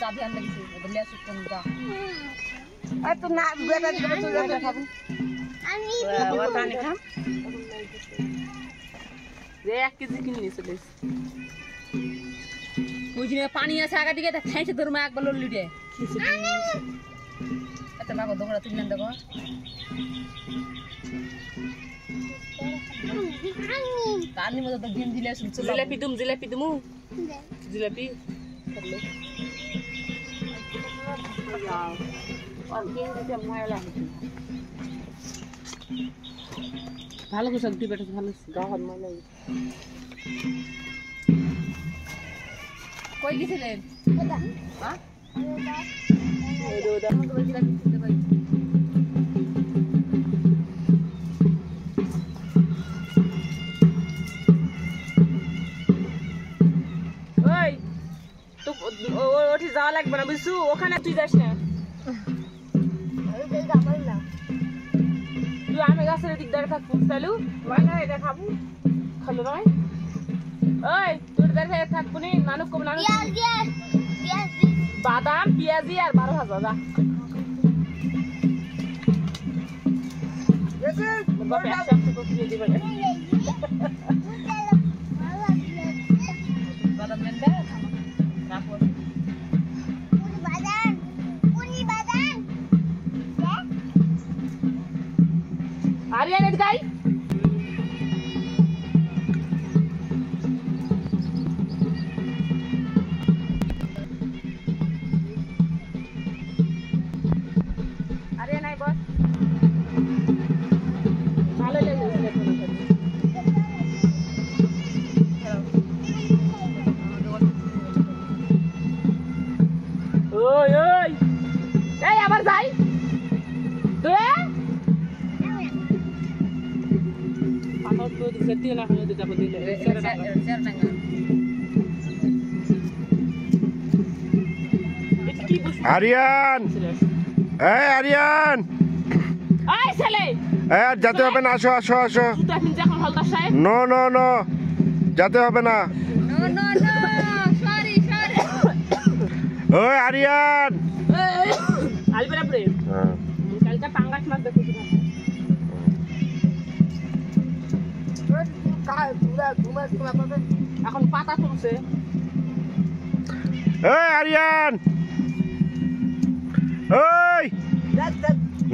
চাবি আনলে কিছু বলে সুতন দা আর তো না বেটা দিকে চলে যাবে খাবো আমি ওটা নি খাম রে 1 কেজি কিনে চলে বুঝিনে পানি আছে আগা দিকে তা খাইছে তোর মা একবার লল্লি দে আচ্ছা বাবা দোগড়া তুই নেন দেখো কানি মতো তো গিন দিলে শুনছো জিলাপি দুমু জিলাপি করলে যাও আর গিন দিতে ময়লা হচ্ছে ভালো করে সবজি বেটা ভালো গাহর ময়লা কই গেছিলেন হ্যাঁ ওই রোদা আমাকে জিলাপি দিতে ভাই ওটি যাওয়া লাগবে না বুঝছো ওখানে তুই যাস না তুই আমি গাছের দিক দাঁড়িয়ে থাকবো চালু দেখাবো খালো নয় ওই তোর দাঁড়িয়ে থাকবো নি মানুষ কম মানুষ বাদাম পেঁয়াজি আর 12,000 বাদাম নেন Aryan itu guys. Aryan naik bos. Halo le. Oi oi. Abar jai. Tuh Aryan, Aryan, jatuh apa na? Asho. No, jatuh apa na? No, sorry. Oi Aryan. Alibera pre. Kalka pangas mas dekho এখন পাতা তুলছে এই আরিয়ান এই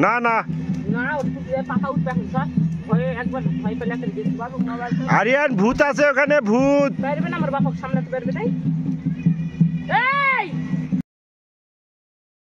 না উঠে পাতা উঠবে এখন স্যার ভয়ে একবার ভয় পেলে একটা দিতে পারবো মোবাইল আরিয়ান ভূত আছে ওখানে ভূত পারবে না আমার বাপক সামলাতে পারবে তাই